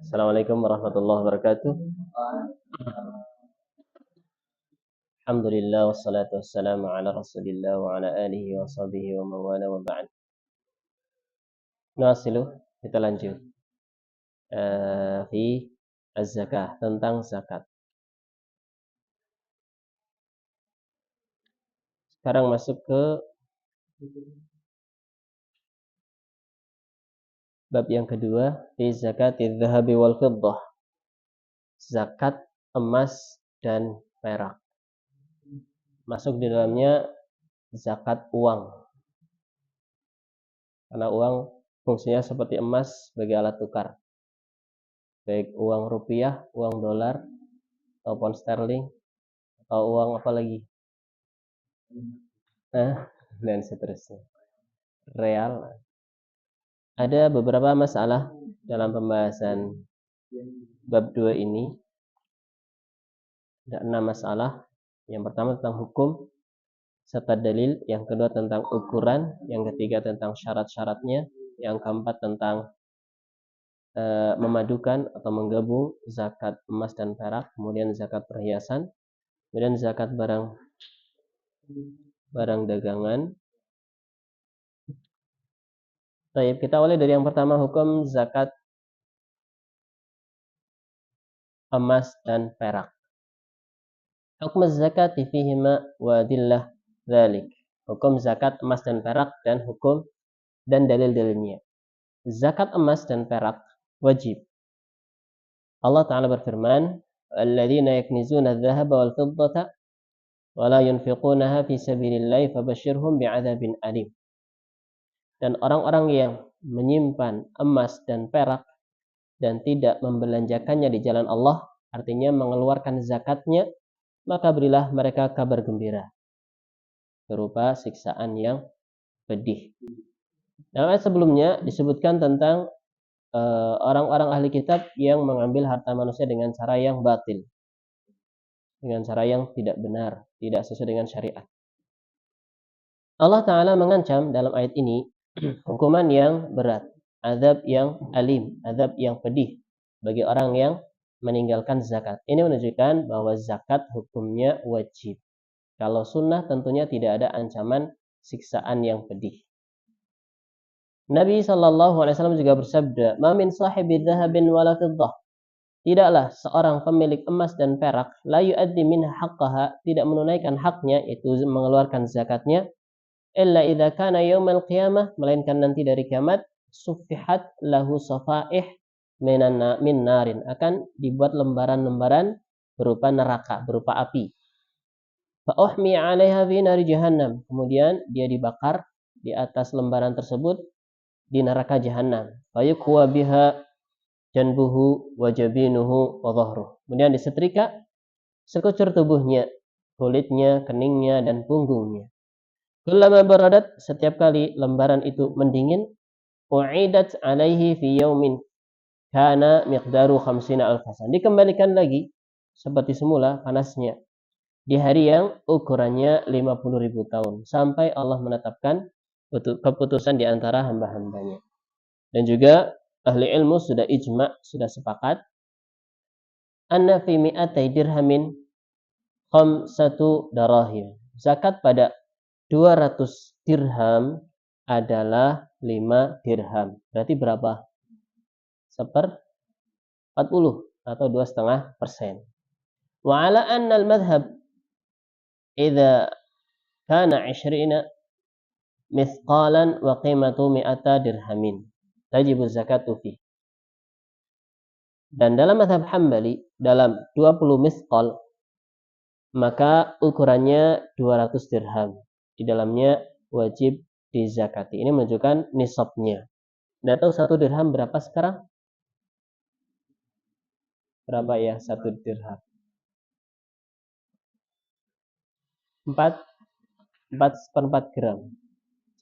Assalamualaikum warahmatullahi wabarakatuh. Alhamdulillah wassalatu wassalamu ala Rasulillah wa ala alihi wa sahbihi wa mawala wa ba'd. Nasilu, kita lanjut fi az-zakah, tentang zakat. Sekarang masuk ke bab yang kedua, fi zakatiz zahabi wal fiddah. Zakat emas dan perak. Masuk di dalamnya zakat uang. Karena uang fungsinya seperti emas sebagai alat tukar. Baik uang rupiah, uang dolar, atau pound sterling, atau uang apa lagi? Dan seterusnya. Real. Ada beberapa masalah dalam pembahasan bab 2 ini. Ada 6 masalah. Yang pertama tentang hukum serta dalil, yang kedua tentang ukuran, yang ketiga tentang syarat-syaratnya, yang keempat tentang memadukan atau menggabung zakat emas dan perak, kemudian zakat perhiasan, kemudian zakat barang dagangan. Baik, kita awali dari yang pertama, hukum zakat emas dan perak. Hukum zakat fihima wa adillah dzalik. Hukum zakat emas dan perak dan hukum dan dalil-dalilnya. Zakat emas dan perak wajib. Allah Ta'ala berfirman, "Alladzina yaknizuna adh-dhahaba wal fiddata wa la yunfiqunaha fi sabilillahi fabashshirhum bi'adzabin alim." Dan orang-orang yang menyimpan emas dan perak dan tidak membelanjakannya di jalan Allah, artinya mengeluarkan zakatnya, maka berilah mereka kabar gembira berupa siksaan yang pedih. Dalam ayat sebelumnya disebutkan tentang orang-orang ahli kitab yang mengambil harta manusia dengan cara yang batil, dengan cara yang tidak benar, tidak sesuai dengan syariat. Allah Ta'ala mengancam dalam ayat ini hukuman yang berat, azab yang alim, azab yang pedih bagi orang yang meninggalkan zakat. Ini menunjukkan bahwa zakat hukumnya wajib. Kalau sunnah tentunya tidak ada ancaman siksaan yang pedih. Nabi SAW juga bersabda, "Ma min sahibi dhahabin wala fiddah." Tidaklah seorang pemilik emas dan perak la yu'addi minha haqqaha, tidak menunaikan haknya, itu mengeluarkan zakatnya, illa idza kana yaumal qiyamah, melainkan nanti dari kiamat, suffihat lahu safaih min narin, akan dibuat lembaran-lembaran berupa neraka, berupa api. Fa uhmi 'alaiha fi nari jahannam, kemudian dia dibakar di atas lembaran tersebut di neraka jahanam. Fa yuqwa biha janbuhu wa jabinuhu wa dhahruh. Kemudian disetrika sekujur tubuhnya, kulitnya, keningnya, dan punggungnya. Kullama baradat, setiap kali lembaran itu mendingin, u'idat alaihi fi yaumin kana miqdaru 50 alfasan. Dikembalikan lagi seperti semula panasnya di hari yang ukurannya 50.000 tahun, sampai Allah menetapkan keputusan di antara hamba-hambanya. Dan juga ahli ilmu sudah ijma, sudah sepakat, anna fi mi'atai dirhamin khamsatu darahim. Zakat pada 200 dirham adalah 5 dirham. Berarti berapa? 40 atau 2,5%. Wa ala anna al-madhhab idza kana 20 mithqalan wa qimatu mi'ata dirhamin tajibu zakatu fi. Dan dalam mazhab Hambali, dalam 20 mithqal, maka ukurannya 200 dirham. Di dalamnya wajib dizakati. Ini menunjukkan nisabnya. Tidak tahu 1 dirham berapa sekarang? Berapa ya 1 dirham? 4 gram.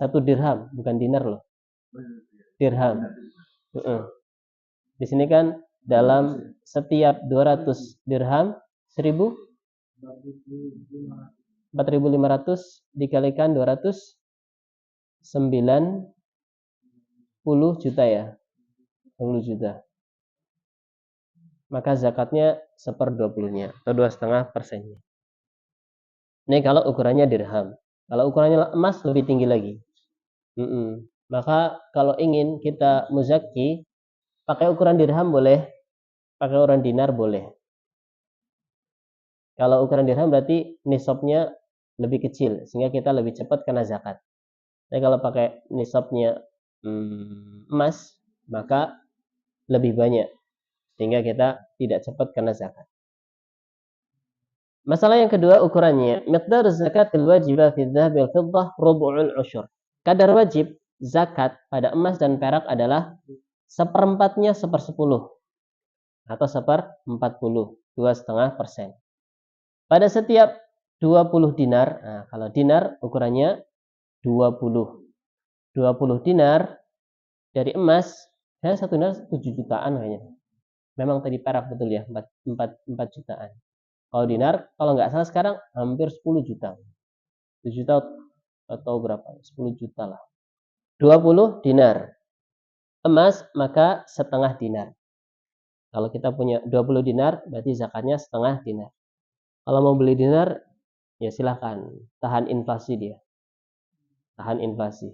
1 dirham, bukan dinar loh. Dirham. Di sini kan dalam setiap 200 dirham 4.500 dikalikan 200, 90 juta ya. 10 juta. maka zakatnya 1/20-nya atau 2,5%-nya. Ini kalau ukurannya dirham. Kalau ukurannya emas lebih tinggi lagi. Maka kalau ingin kita muzaki, pakai ukuran dirham boleh, pakai ukuran dinar boleh. Kalau ukuran dirham berarti nisabnya lebih kecil, sehingga kita lebih cepat kena zakat. Tapi kalau pakai nisabnya emas, maka lebih banyak, sehingga kita tidak cepat kena zakat. Masalah yang kedua ukurannya, miqdar zakat al-wajibah fi dzahab wal fiddah rubu'ul usyur. Kadar wajib zakat pada emas dan perak adalah 1/4-nya 1/10 atau 1/40, 2,5%. Pada setiap 20 dinar, nah kalau dinar ukurannya 20. 20 dinar dari emas, saya 1 dinar 7 jutaan kayaknya. Memang tadi perak betul ya, 4 jutaan. Kalau dinar, kalau nggak salah sekarang hampir 10 juta. 7 juta atau berapa? 10 juta lah. 20 dinar. Emas maka setengah dinar. Kalau kita punya 20 dinar, berarti zakatnya setengah dinar. Kalau mau beli dinar, ya silahkan. Tahan inflasi dia. Tahan inflasi.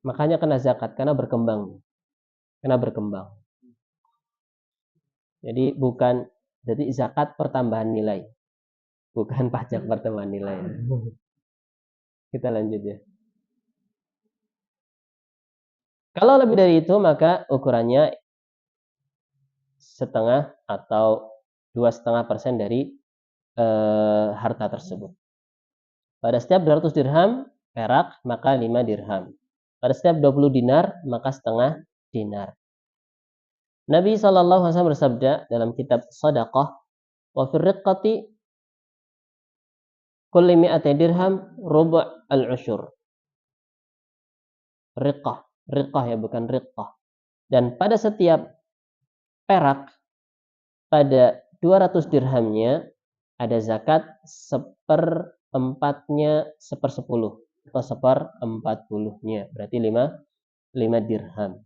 Makanya kena zakat, karena berkembang. Jadi zakat pertambahan nilai. Bukan pajak pertambahan nilai. Kita lanjut ya. Kalau lebih dari itu, maka ukurannya setengah atau 2,5% dari harta tersebut. Pada setiap 200 dirham perak, maka 5 dirham. Pada setiap 20 dinar, maka setengah dinar. Nabi SAW bersabda dalam kitab Shadaqah, wa fir riqqati kulli mi'ati dirham rubu' al-usyur. Riqqah ya, bukan riqqah. Dan pada setiap perak, pada 200 dirhamnya ada zakat 1/4-nya 1/10 atau 1/40-nya, berarti 5 dirham.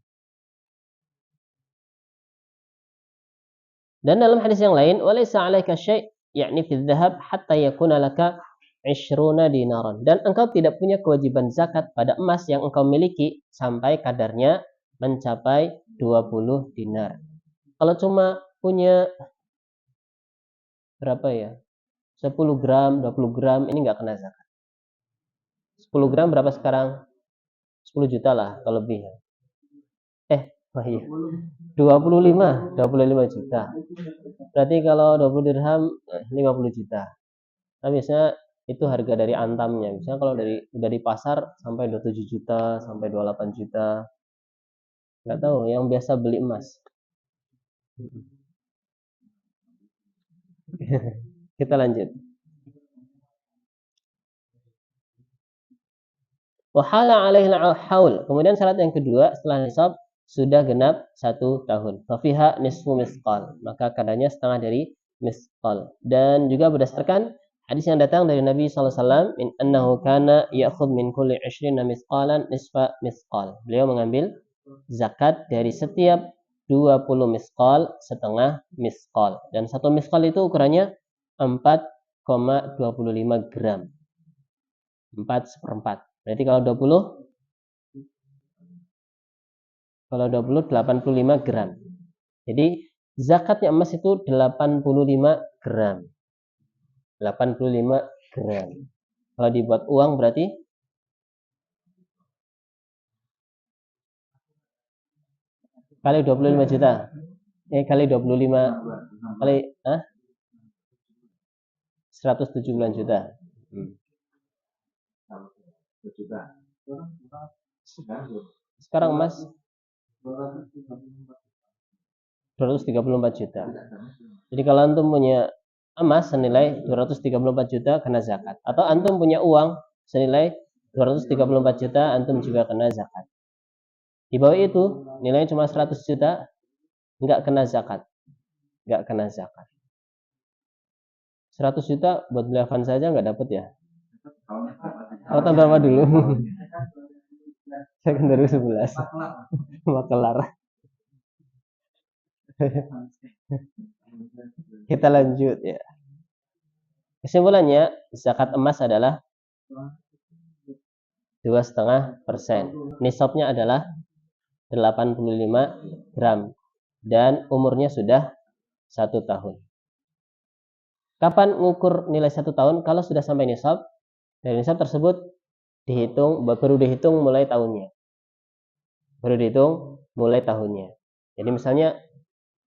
Dan dalam hadis yang lain, walaysa 'alaika syai' yakni fi dzahab hatta yakuna laka 20 dinaran. Dan engkau tidak punya kewajiban zakat pada emas yang engkau miliki sampai kadarnya mencapai 20 dinar. Kalau cuma punya berapa ya? 10 gram, 20 gram, ini nggak kena zakat. 10 gram berapa sekarang? 10 juta lah, kalau lebih. Oh iya. 25 juta. Berarti kalau 20 dirham 50 juta. Nah, biasanya itu harga dari antamnya. Misalnya kalau dari pasar sampai 27 juta, sampai 28 juta. Nggak tahu, yang biasa beli emas. Kita lanjut. Wahala alaihi haul. Kemudian syarat yang kedua, setelah nisab sudah genap 1 tahun. Fafiha nisfu misqal. Maka kadarnya setengah dari misqal. Dan juga berdasarkan hadis yang datang dari Nabi SAW, min annahu kana ya'khud min kulli 20 misqalan nisfa misqal. Beliau mengambil zakat dari setiap 20 misqal setengah misqal. Dan 1 misqal itu ukurannya 4,25 gram. 4/4. Berarti kalau 20 85 gram. Jadi zakatnya emas itu 85 gram. 85 gram. Kalau dibuat uang berarti kali 25 juta. Kali 25 kali 170 juta. Sekarang emas 234 juta. Jadi kalau antum punya emas senilai 234 juta kena zakat. Atau antum punya uang senilai 234 juta, antum juga kena zakat. Di bawah itu nilainya cuma 100 juta, nggak kena zakat. 100 juta buat beli Avanza saja nggak dapat ya. Tahun berapa dulu? Saya kan 2011. Makelar. Kita lanjut ya. Kesimpulannya, zakat emas adalah 2,5%. Nisabnya adalah 85 gram dan umurnya sudah 1 tahun. Kapan mengukur nilai 1 tahun? Kalau sudah sampai nisab, dari nisab tersebut baru dihitung mulai tahunnya. Jadi misalnya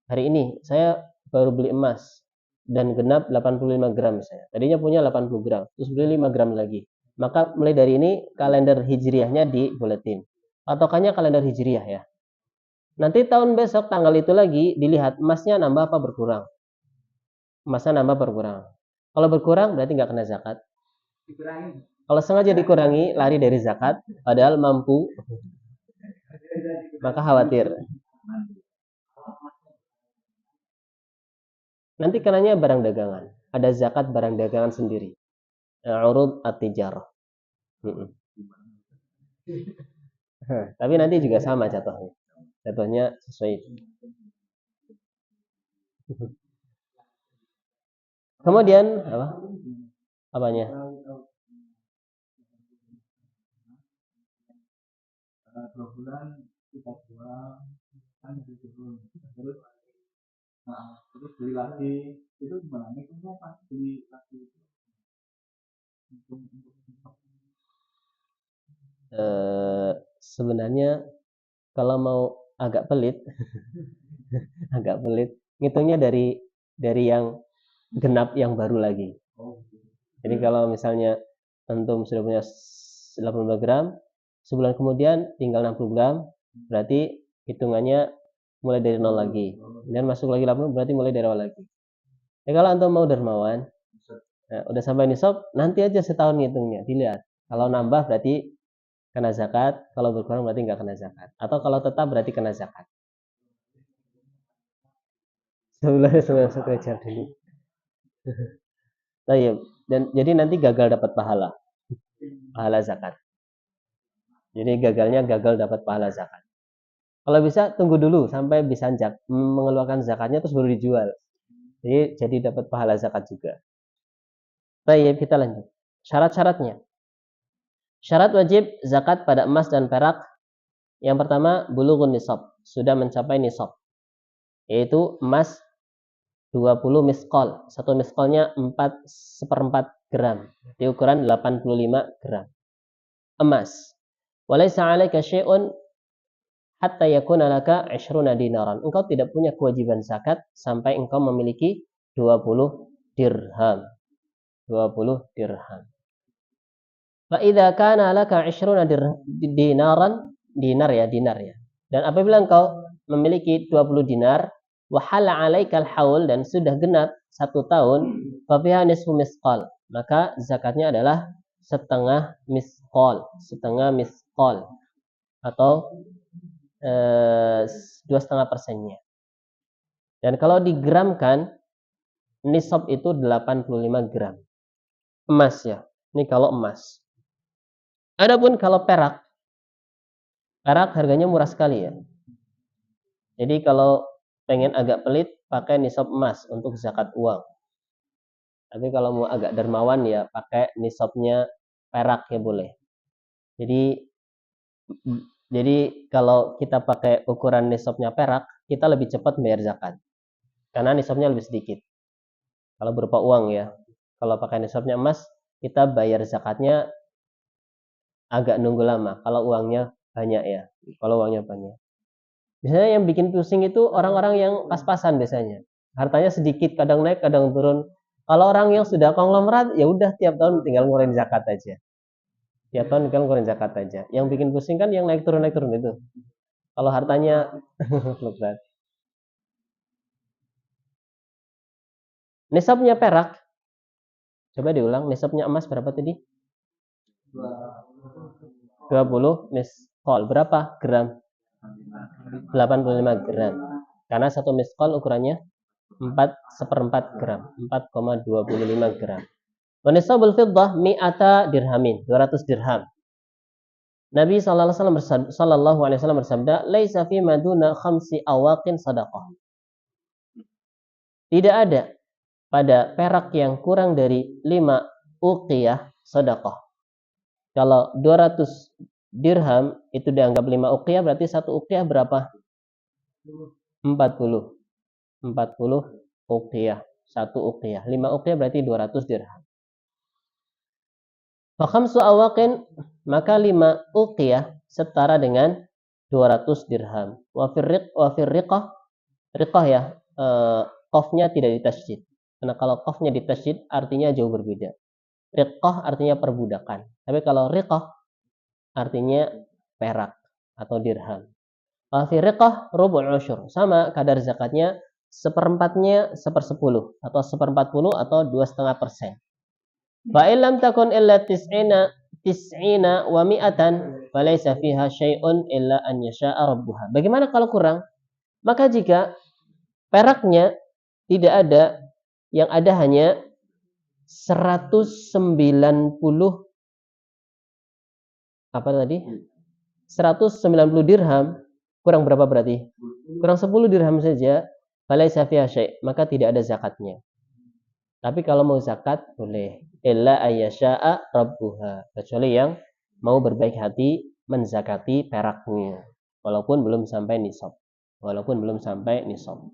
hari ini saya baru beli emas dan genap 85 gram misalnya. Tadinya punya 80 gram, terus beli 5 gram lagi. Maka mulai dari ini kalender hijriahnya dibuletin. Patokannya kalender hijriah ya. Nanti tahun besok tanggal itu lagi dilihat emasnya nambah apa berkurang. Emasnya nambah berkurang. Kalau berkurang berarti nggak kena zakat. Kalau sengaja dikurangi lari dari zakat, padahal mampu, maka khawatir. Nanti kenanya barang dagangan. Ada zakat barang dagangan sendiri. Urud at-tijarah. Tapi nanti juga sama jatuhnya. Jatuhnya sesuai itu. Kemudian apa? Apanya? Terus beli lagi itu gimana? Hitungnya pas beli lagi itu. Sebenarnya kalau mau agak pelit, ngitungnya dari yang genap yang baru lagi. Jadi kalau misalnya antum sudah punya 80 gram, sebulan kemudian tinggal 60 gram, berarti hitungannya mulai dari nol lagi. Dan masuk lagi 80 berarti mulai dari awal lagi. Ya kalau antum mau dermawan, nah, udah sampai nisab, nanti aja setahun ngitungnya, dilihat. Kalau nambah berarti kena zakat, kalau berkurang berarti nggak kena zakat. Atau kalau tetap berarti kena zakat. Sebulan sekejar dulu. Dan jadi nanti gagal dapat pahala zakat. Jadi gagalnya gagal dapat pahala zakat. Kalau bisa tunggu dulu sampai bisa mengeluarkan zakatnya terus baru dijual. Jadi dapat pahala zakat juga. Baik, kita lanjut. Syarat-syaratnya. Syarat wajib zakat pada emas dan perak. Yang pertama, bulughun nisab, sudah mencapai nisab. Yaitu emas 20 miskol. Satu miskolnya 4/4 gram. Di ukuran 85 gram. Emas. Walaysa 'alaika syai'un hatta yakuna laka 20 dinaran. Engkau tidak punya kewajiban zakat sampai engkau memiliki 20 dirham. 20 dirham. Fa idza kana laka 20 dinaran, dinar ya. Dan apabila engkau memiliki 20 dinar, wa hala 'alaikal haul, dan sudah genap 1 tahun, fa fiha nisfu misqal. Maka zakatnya adalah setengah misqal atau 2,5%-nya. Dan kalau digramkan, nisab itu 85 gram. Emas ya. Ini kalau emas. Adapun kalau perak harganya murah sekali ya. Jadi kalau pengen agak pelit, pakai nisab emas untuk zakat uang. Tapi kalau mau agak dermawan ya pakai nisabnya perak ya boleh. Jadi kalau kita pakai ukuran nisabnya perak, kita lebih cepat bayar zakat. Karena nisabnya lebih sedikit. Kalau berupa uang ya. Kalau pakai nisabnya emas, kita bayar zakatnya agak nunggu lama. Kalau uangnya banyak ya. Biasanya yang bikin pusing itu orang-orang yang pas-pasan biasanya. Hartanya sedikit, kadang naik, kadang turun. Kalau orang yang sudah konglomerat, ya udah tiap tahun tinggal ngeluarin zakat aja. Yang bikin pusing kan yang naik turun itu. Kalau hartanya berat. Nisabnya perak. Coba diulang, nisabnya emas berapa tadi? 20 miskol. Berapa gram? 85 gram. Karena satu miskol ukurannya 4/4 gram. 4,25 gram. Wa nisabul fiddah mi'ata dirhamin. 200 dirham. Nabi sallallahu alaihi wasallam bersabda, "Laisa fi maduna khamsi awaqin sadaqah." tidak ada pada perak yang kurang dari 5 uqiyah sedekah. Kalau 200 dirham itu dianggap 5 uqiyah, berarti 1 uqiyah berapa? 40. 40 uqiyah. 1 uqiyah. 5 uqiyah berarti 200 dirham. Fa khamsu awaqin, maka 5 uqiyah setara dengan 200 dirham. Wa fir riqah ya, qafnya tidak ditasydid. Karena kalau qafnya ditasydid artinya jauh berbeda. Riqah artinya perbudakan. Tapi kalau riqah artinya perak atau dirham. Wa fi riqah rubu' usyur. Sama kadar zakatnya seperempatnya 1/10 atau 1/40 atau 2,5%. Fa in lam takun illa tis'ina wa mi'atan falaysa fiha syai'un illa an yasha'a rabbuha. Bagaimana kalau kurang? Maka jika peraknya tidak ada, yang ada hanya 190 apa tadi? 190 dirham, kurang berapa berarti? Kurang 10 dirham saja, falaysa fiha syai', maka tidak ada zakatnya. Tapi kalau mau zakat boleh. Illa ayyasha'a rabbuha, kecuali yang mau berbaik hati menzakati peraknya walaupun belum sampai nisab. Walaupun belum sampai nisab.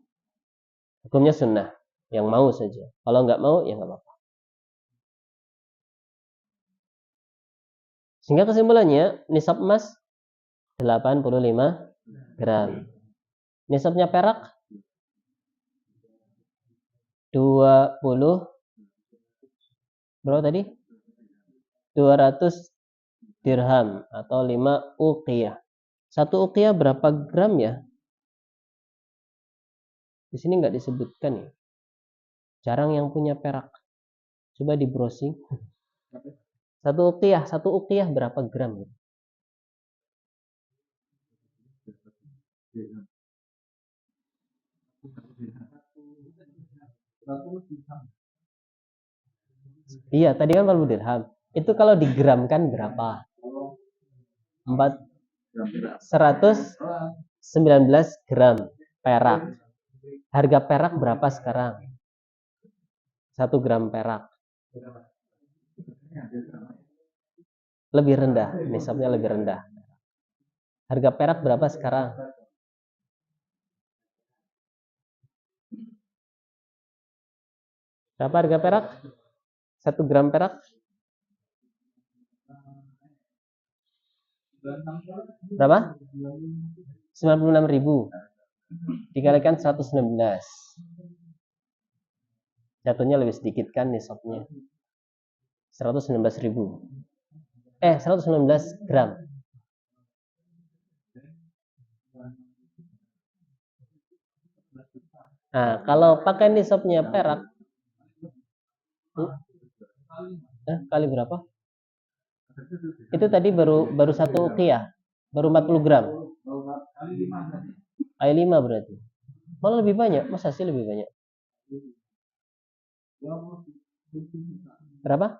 Hukumnya sunnah, yang mau saja. Kalau nggak mau ya nggak apa-apa. Sehingga kesimpulannya nisab emas 85 gram. Nisabnya perak 20 berapa tadi? 200 dirham atau 5 uqiyah. 1 uqiyah berapa gram ya? Di sini nggak disebutkan ya. Jarang yang punya perak. Coba di browsing. 1 uqiyah berapa gram ya? Iya, tadi kan 40 dirham. Itu kalau digramkan berapa? 119 gram perak. Harga perak berapa sekarang? 1 gram perak. Lebih rendah, nisabnya lebih rendah. Harga perak berapa sekarang? Berapa harga perak? 1 gram perak? Berapa? 96.000 dikalikan 119. Jatuhnya lebih sedikit kan nisabnya. 119.000. 119 gram. Nah, kalau pakai nisabnya perak, kali berapa? Itu tadi baru 1 uqiyah, baru 40 gram. Kali 5 berarti. Malah lebih banyak, masa sih lebih banyak? Berapa?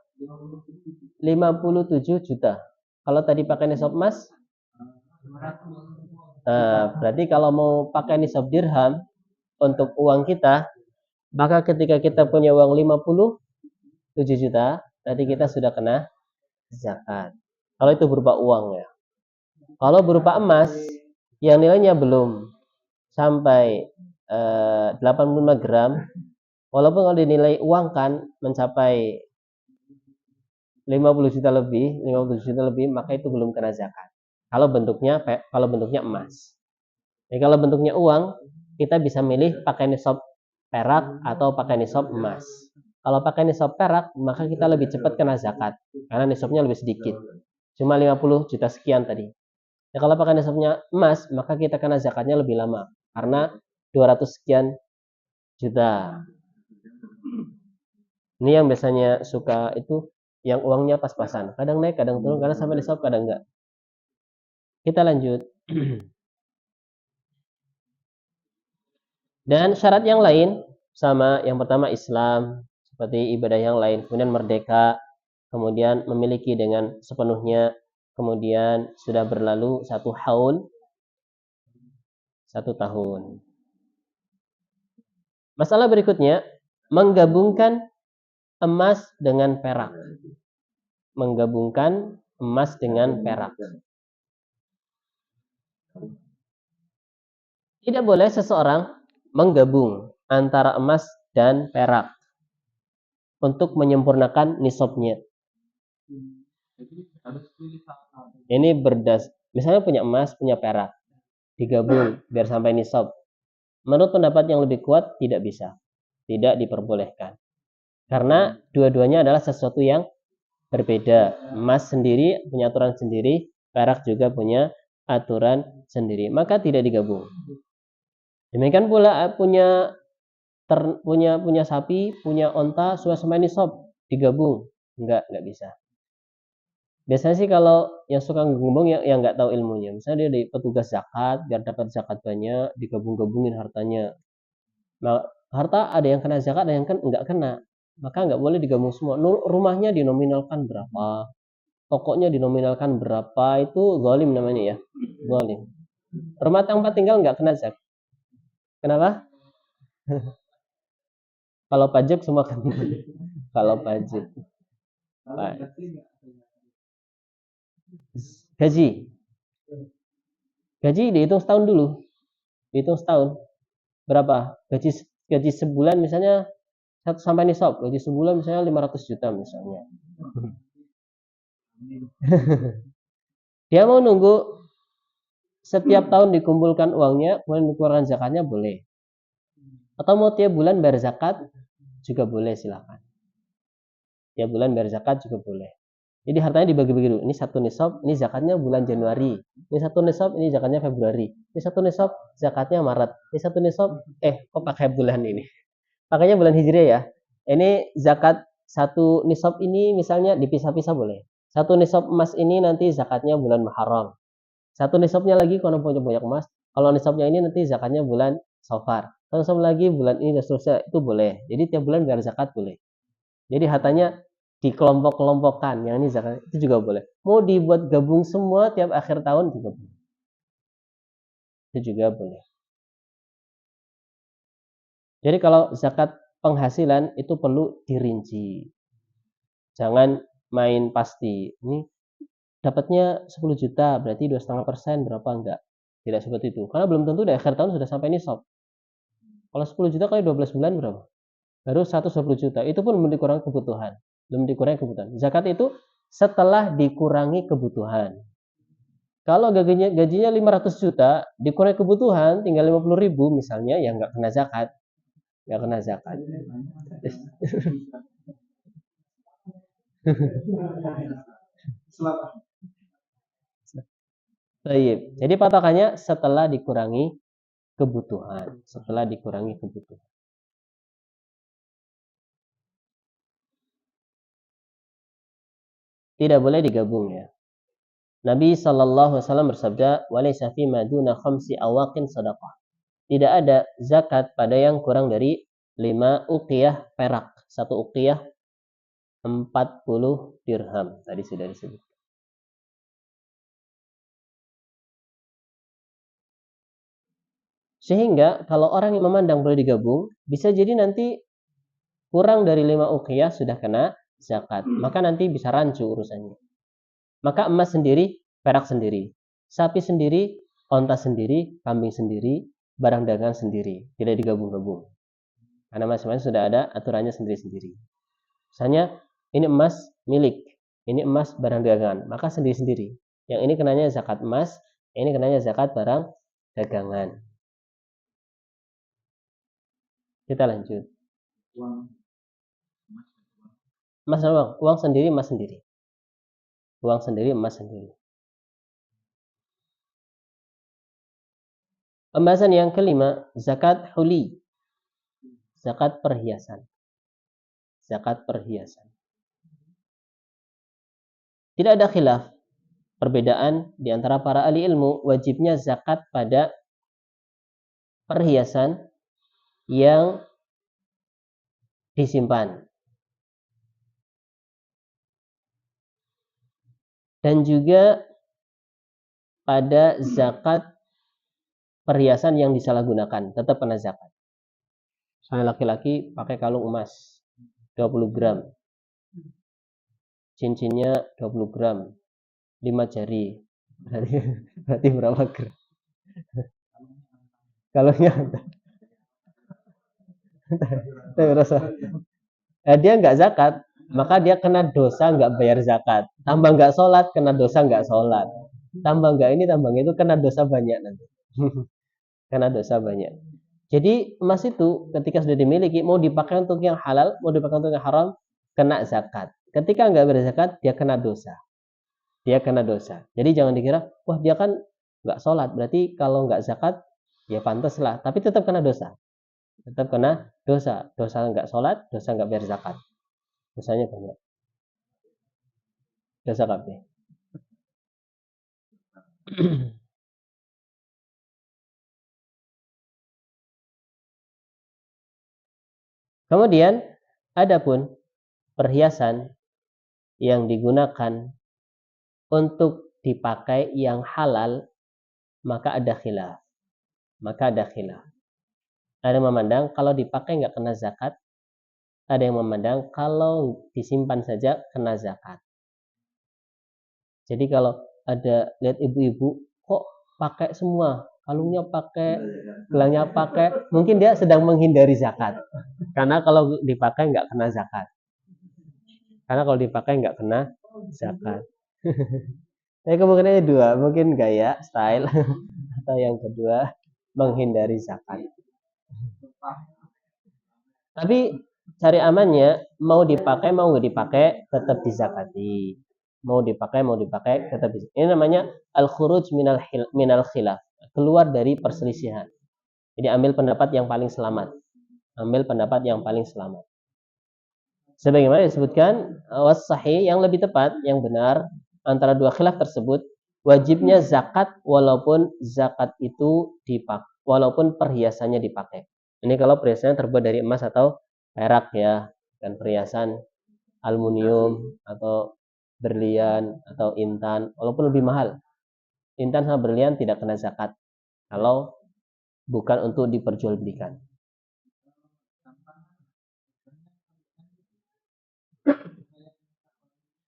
57 juta. Kalau tadi pakai nisab emas, berarti kalau mau pakai nisab dirham untuk uang kita, maka ketika kita punya uang 57 juta, berarti kita sudah kena zakat. Kalau itu berupa uang ya. Kalau berupa emas yang nilainya belum sampai 85 gram, walaupun kalau dinilai uang kan mencapai 50 juta lebih, maka itu belum kena zakat. Kalau bentuknya emas. Jadi kalau bentuknya uang, kita bisa milih pakai nisab perak atau pakai nisab emas. Kalau pakai nisab perak, maka kita lebih cepat kena zakat karena nisabnya lebih sedikit. Cuma 50 juta sekian tadi. Ya, kalau pakai nisabnya emas, maka kita kena zakatnya lebih lama karena 200 sekian juta. Ini yang biasanya suka itu yang uangnya pas-pasan. Kadang naik, kadang turun, kadang sampai nisab, kadang enggak. Kita lanjut. Dan syarat yang lain sama, yang pertama Islam, seperti ibadah yang lain, kemudian merdeka, kemudian memiliki dengan sepenuhnya, kemudian sudah berlalu 1 haul, 1 tahun. Masalah berikutnya, menggabungkan emas dengan perak. Menggabungkan emas dengan perak. Tidak boleh seseorang menggabung antara emas dan perak untuk menyempurnakan nisabnya. Jadi harus pilih satu. Ini misalnya punya emas, punya perak, digabung biar sampai nisab. Menurut pendapat yang lebih kuat, tidak bisa. Tidak diperbolehkan. Karena dua-duanya adalah sesuatu yang berbeda. Emas sendiri punya aturan sendiri, perak juga punya aturan sendiri. Maka tidak digabung. Demikian pula punya sapi, punya onta, sudah sampai nisab, digabung. Enggak bisa. Biasanya sih kalau yang suka ngomong yang nggak tahu ilmunya. Misalnya dia di petugas zakat, biar dapat zakat banyak, digabung-gabungin hartanya. Nah, harta ada yang kena zakat, ada yang nggak kena. Maka nggak boleh digabung semua. Rumahnya dinominalkan berapa, tokonya dinominalkan berapa, itu zalim namanya ya. Zalim. Rumah tempat tinggal nggak kena zakat. Kenapa? Kalau pajak semua kena. Kalau pajak. Gaji. Gaji dihitung setahun dulu. Dihitung setahun. Berapa? Gaji sebulan misalnya sampai nisab. Gaji sebulan misalnya 500 juta misalnya. Dia mau nunggu setiap tahun dikumpulkan uangnya, kemudian dikeluarkan zakatnya, boleh. Atau mau tiap bulan bayar zakat juga boleh, silakan. Tiap bulan bayar zakat juga boleh. Jadi hartanya dibagi-bagi dulu. Ini satu nisab, ini zakatnya bulan Januari. Ini satu nisab, ini zakatnya Februari. Ini satu nisab, zakatnya Maret. Ini satu nisab, kok pakai bulan ini? Pakainya bulan Hijriah ya. Ini zakat satu nisab ini misalnya dipisah-pisah boleh. Satu nisab emas ini nanti zakatnya bulan Muharram. Satu nisabnya lagi kalau punya banyak emas. Kalau nisabnya ini nanti zakatnya bulan Safar. Satu nisab lagi bulan ini dan seterusnya, itu boleh. Jadi tiap bulan biar zakat boleh. Jadi hartanya dikelompok-kelompokkan. Yang ini zakat itu juga boleh. Mau dibuat gabung semua tiap akhir tahun juga boleh. Itu juga boleh. Jadi kalau zakat penghasilan itu perlu dirinci. Jangan main pasti. Ini dapatnya 10 juta, berarti 2,5% berapa, enggak. Tidak seperti itu. Karena belum tentu di akhir tahun sudah sampai nisab. Kalau 10 juta kali 12 bulan berapa? Baru 120 juta. Itu pun belum dikurangi kebutuhan. Belum dikurangi kebutuhan. Zakat itu setelah dikurangi kebutuhan. Kalau gajinya 500 juta, dikurangi kebutuhan tinggal 50 ribu misalnya, ya nggak kena zakat. Nggak kena zakat. Jadi patokannya setelah dikurangi kebutuhan. Setelah dikurangi kebutuhan. Tidak boleh digabung ya. Nabi SAW bersabda, "Walaysa fi ma duna khamsi awaqin shadaqah." Tidak ada zakat pada yang kurang dari 5 uqiyah perak. 1 uqiyah 40 dirham. Tadi sudah disebut. Sehingga kalau orang yang memandang boleh digabung, bisa jadi nanti kurang dari 5 uqiyah sudah kena zakat. Maka nanti bisa rancu urusannya. Maka emas sendiri, perak sendiri. Sapi sendiri, onta sendiri, kambing sendiri, barang dagangan sendiri. Tidak digabung-gabung. Karena masing-masing sudah ada aturannya sendiri-sendiri. Misalnya, ini emas milik, ini emas barang dagangan. Maka sendiri-sendiri. Yang ini kenanya zakat emas, yang ini kenanya zakat barang dagangan. Kita lanjut. Emas dan uang. Uang sendiri, emas sendiri. Uang sendiri, emas sendiri. Pembahasan yang kelima, zakat huli. Zakat perhiasan. Zakat perhiasan. Tidak ada khilaf, perbedaan di antara para ahli ilmu, wajibnya zakat pada perhiasan yang disimpan. Dan juga pada zakat perhiasan yang disalahgunakan, tetap kena zakat. Misalnya laki-laki pakai kalung emas 20 gram. Cincinnya 20 gram. 5 jari. Berarti berapa gram? Kalungnya dia nggak zakat, maka dia kena dosa nggak bayar zakat. Tambah nggak sholat, kena dosa nggak sholat. Tambah nggak ini, tambah itu, kena dosa banyak nanti. Kena dosa banyak. Jadi emas itu ketika sudah dimiliki, mau dipakai untuk yang halal, mau dipakai untuk yang haram, kena zakat. Ketika nggak berzakat, dia kena dosa. Dia kena dosa. Jadi jangan dikira, wah dia kan nggak sholat, berarti kalau nggak zakat, ya pantas lah. Tapi tetap kena dosa. Tetap kena dosa. Dosa nggak sholat, dosa nggak bayar zakat. Dosanya banyak. Dosa kabeh. Kemudian, adapun perhiasan yang digunakan untuk dipakai yang halal, maka ada khilaf. Ada yang memandang kalau dipakai nggak kena zakat. Ada yang memandang kalau disimpan saja kena zakat. Jadi kalau ada lihat ibu-ibu kok pakai semua, kalungnya pakai, gelangnya pakai, mungkin dia sedang menghindari zakat. Karena kalau dipakai nggak kena zakat. Jadi kemungkinannya dua, mungkin gaya, style, atau yang kedua menghindari zakat. Tapi cari amannya, mau dipakai mau nggak dipakai tetap dizakati. Mau dipakai tetap dizakati. Ini namanya al-khuruj minal khilaf, keluar dari perselisihan. Jadi ambil pendapat yang paling selamat. Sebagaimana disebutkan was-sahih, yang lebih tepat, yang benar antara dua khilaf tersebut, wajibnya zakat walaupun zakat itu dipakai, walaupun perhiasannya dipakai. Ini kalau perhiasannya terbuat dari emas atau perak ya, dan perhiasan aluminium atau berlian atau intan, walaupun lebih mahal. Intan sama berlian tidak kena zakat kalau bukan untuk diperjualbelikan.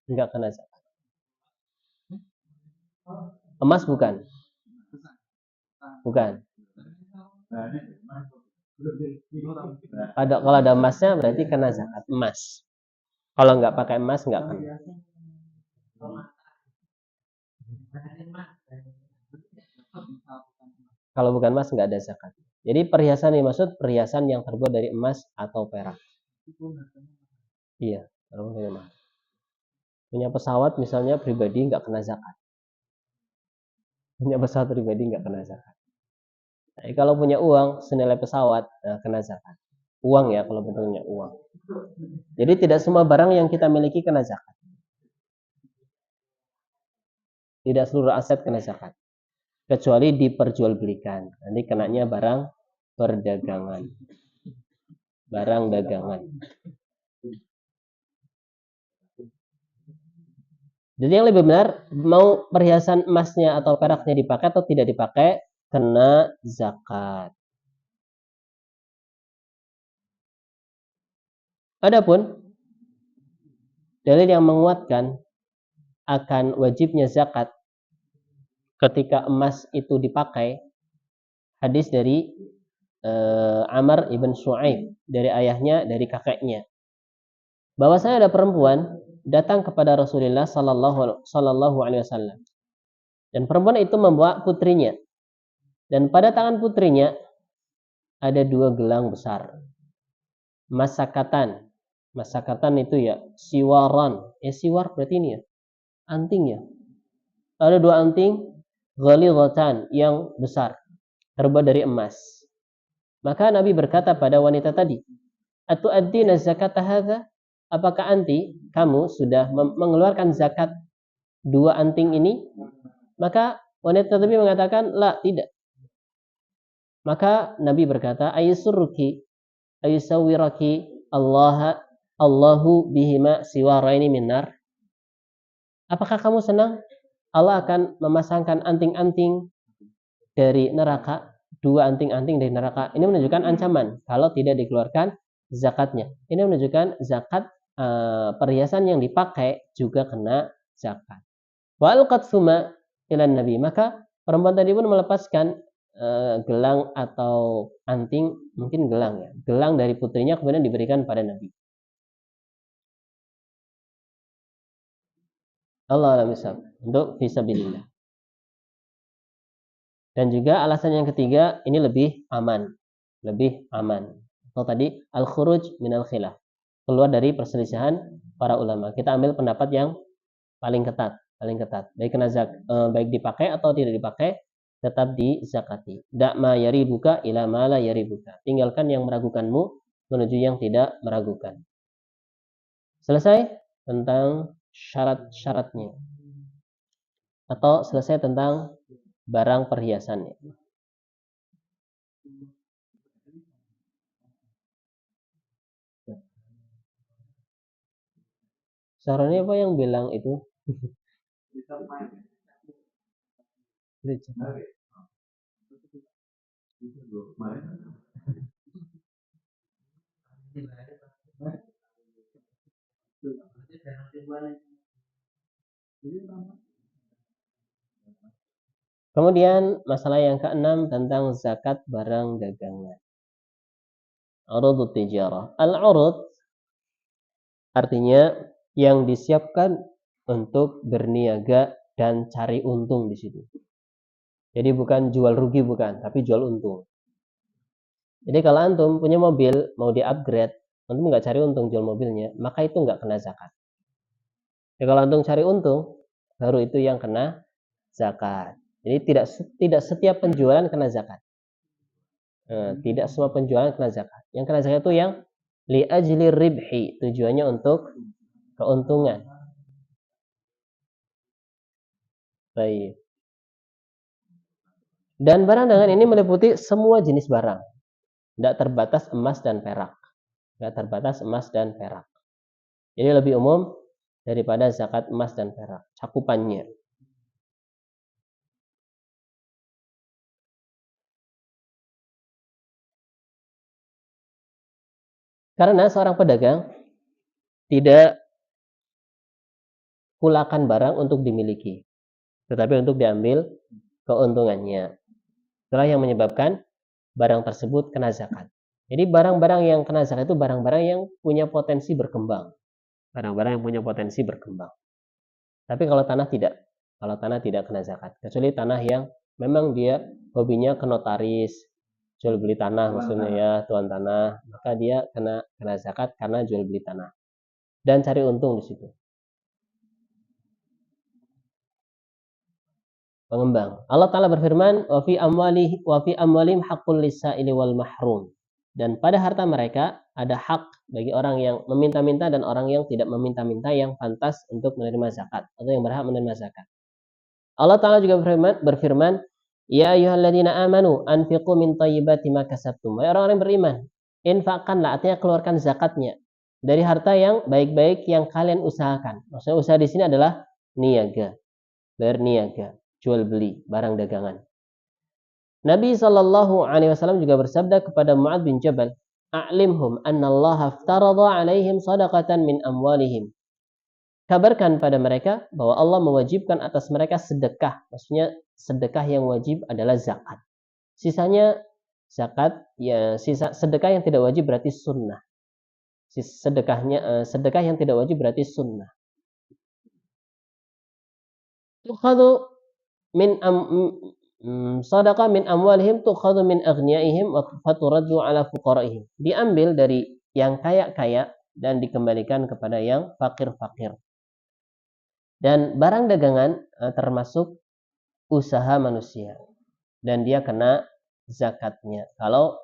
Enggak kena zakat. Emas bukan. Kalau ada emasnya berarti kena zakat emas. Kalau nggak pakai emas nggak kena. Kalau bukan emas nggak ada zakat. Jadi perhiasan yang dimaksud perhiasan yang terbuat dari emas atau perak. Iya, kalau mahal. Punya pesawat misalnya pribadi nggak kena zakat. Jadi kalau punya uang senilai pesawat, nah kena zakat. Uang ya, kalau bentuknya uang. Jadi tidak semua barang yang kita miliki kena zakat. Tidak seluruh aset kena zakat. Kecuali diperjualbelikan. Nanti kenanya barang perdagangan. Barang dagangan. Jadi yang lebih benar, mau perhiasan emasnya atau peraknya dipakai atau tidak dipakai, kena zakat. Adapun dalil yang menguatkan akan wajibnya zakat ketika emas itu dipakai, hadis dari Amr ibn Shu'aib, dari ayahnya, dari kakeknya, bahwasanya ada perempuan datang kepada Rasulullah sallallahu alaihi wasallam, dan perempuan itu membawa putrinya, dan pada tangan putrinya ada 2 gelang besar, masakatan. Masakatan itu ya siwaran. Siwar berarti ini ya, anting ya. Ada 2 anting ghalidhatan yang besar, terbuat dari emas. Maka Nabi berkata pada wanita tadi, "Atu'addina zakata hadza?" Apakah kamu sudah mengeluarkan zakat 2 anting ini? Maka wanita tadi mengatakan, "La, tidak." Maka Nabi berkata, "Ayusurruki ayusawwiraki Allahu bihima siwaraini minar?" Apakah kamu senang Allah akan memasangkan anting-anting dari neraka, 2 anting-anting dari neraka. Ini menunjukkan ancaman kalau tidak dikeluarkan zakatnya. Ini menunjukkan zakat perhiasan yang dipakai juga kena zakat. Wa alqat suma ila nabi, maka perempuan tadi pun melepaskan gelang atau anting, mungkin gelang ya, gelang dari putrinya kemudian diberikan pada Nabi. Allah alam bisawab, untuk fisabilillah. Dan juga alasan yang ketiga, ini lebih aman. Lebih aman. Atau tadi, al-khuruj minal khilaf. Keluar dari perselisihan para ulama. Kita ambil pendapat yang paling ketat. Paling ketat. Baik dipakai atau tidak dipakai, tetap dizakati. Da'ma yaribuka ila ma la yaribuka. Tinggalkan yang meragukanmu menuju yang tidak meragukan. Selesai tentang syarat-syaratnya. Atau selesai tentang barang perhiasannya. Sarannya apa yang bilang itu? Kemudian masalah yang keenam tentang zakat barang dagangan. Urudut tijarah. Al-urud artinya yang disiapkan untuk berniaga dan cari untung di situ. Jadi bukan jual rugi, bukan, tapi jual untung. Jadi kalau antum punya mobil mau di-upgrade, antum nggak cari untung jual mobilnya, maka itu nggak kena zakat. Jadi kalau antum cari untung, baru itu yang kena zakat. Jadi tidak setiap penjualan kena zakat. Tidak semua penjualan kena zakat. Yang kena zakat itu yang li ajli ribhi, tujuannya untuk keuntungan. Baik. Dan barang dagangan ini meliputi semua jenis barang. Tidak terbatas emas dan perak. Tidak terbatas emas dan perak. Jadi lebih umum daripada zakat emas dan perak. Cakupannya. Karena seorang pedagang tidak kulakan barang untuk dimiliki, tetapi untuk diambil keuntungannya. Itulah yang menyebabkan barang tersebut kena zakat. Jadi barang-barang yang kena zakat itu barang-barang yang punya potensi berkembang. Barang-barang yang punya potensi berkembang. Tapi kalau tanah tidak. Kalau tanah tidak kena zakat. Kecuali tanah yang memang dia hobinya ke notaris, jual beli tanah maksudnya ya, tuan tanah, maka dia kena zakat karena jual beli tanah. Dan cari untung di situ. Pengembang. Allah Ta'ala berfirman, wa fi amwalihim haqqul lis-sa'ili wal mahrum. Dan pada harta mereka ada hak bagi orang yang meminta-minta dan orang yang tidak meminta-minta yang pantas untuk menerima zakat atau yang berhak menerima zakat. Allah Ta'ala juga berfirman, ya ayyuhalladzina amanu anfiqu min thayyibati ma kasabtum. Wahai orang-orang yang beriman, infakkanlah, artinya keluarkan zakatnya dari harta yang baik-baik yang kalian usahakan. Maksudnya usaha di sini adalah niaga, berniaga, jual beli barang dagangan. Nabi Shallallahu Alaihi Wasallam juga bersabda kepada Mu'adz bin Jabal, "A'limhum anna Allah aftaradha 'alaihim sadaqatan min amwalihim." Kabarkan pada mereka bahwa Allah mewajibkan atas mereka sedekah. Maksudnya sedekah yang wajib adalah zakat. Sisanya zakat, ya sisa sedekah yang tidak wajib berarti sunnah. Sedekah yang tidak wajib berarti sunnah. Tukhadu min sadaqah min amwalihim tukhadu min aghniyaihim wa faturaddu ala fuqaraihim. Diambil dari yang kaya-kaya dan dikembalikan kepada yang fakir-fakir. Dan barang dagangan termasuk usaha manusia dan dia kena zakatnya kalau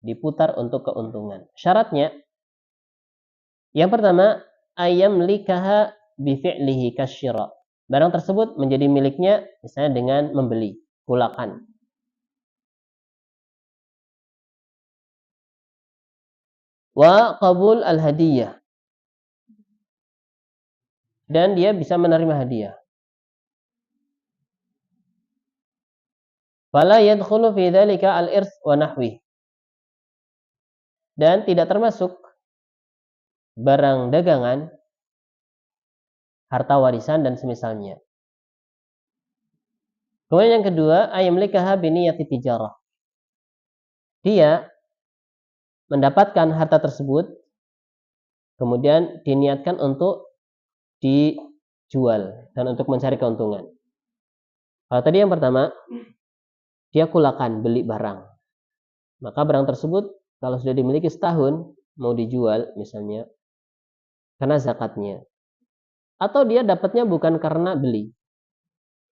diputar untuk keuntungan. Syaratnya yang pertama, ayam likaha bifi'lihi kasyira. Barang tersebut menjadi miliknya misalnya dengan membeli, kulakan. Wa qabul al-hadiyah. Dan dia bisa menerima hadiah. Fala yadkhulu fi dzalika al-irs wa nahwi. Dan tidak termasuk barang dagangan, harta warisan dan semisalnya. Kemudian yang kedua, ayamlikaha biniyati tijarah. Dia mendapatkan harta tersebut kemudian diniatkan untuk dijual dan untuk mencari keuntungan. Kalau tadi yang pertama, dia kulakan beli barang. Maka barang tersebut kalau sudah dimiliki setahun mau dijual misalnya karena zakatnya. Atau dia dapatnya bukan karena beli.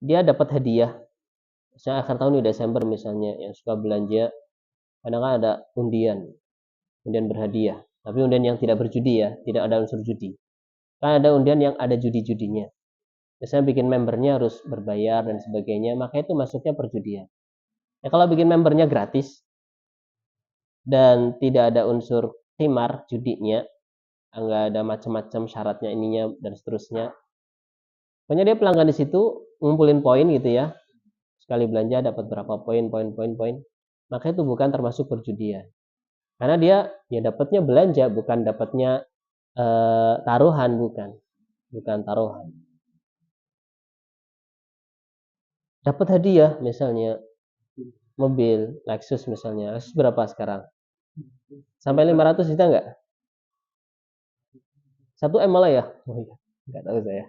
Dia dapat hadiah. Misalnya akhir tahun di Desember misalnya yang suka belanja, kadang kan ada undian berhadiah. Tapi undian yang tidak berjudi ya, tidak ada unsur judi. Kan ada undian yang ada judi-judinya. Misalnya bikin membernya harus berbayar dan sebagainya, maka itu masuknya perjudian. Ya kalau bikin membernya gratis dan tidak ada unsur timar judinya, nggak ada macam-macam syaratnya ininya dan seterusnya. Pokoknya dia pelanggan di situ ngumpulin poin gitu ya. Sekali belanja dapat berapa poin. Maka itu bukan termasuk perjudian. Karena dia ya dapatnya belanja, bukan dapatnya taruhan, bukan taruhan. Dapat hadiah misalnya mobil Lexus misalnya. Lexus berapa sekarang? Sampai 500 juta enggak? 1 M malah ya? Oh iya, enggak tahu saya.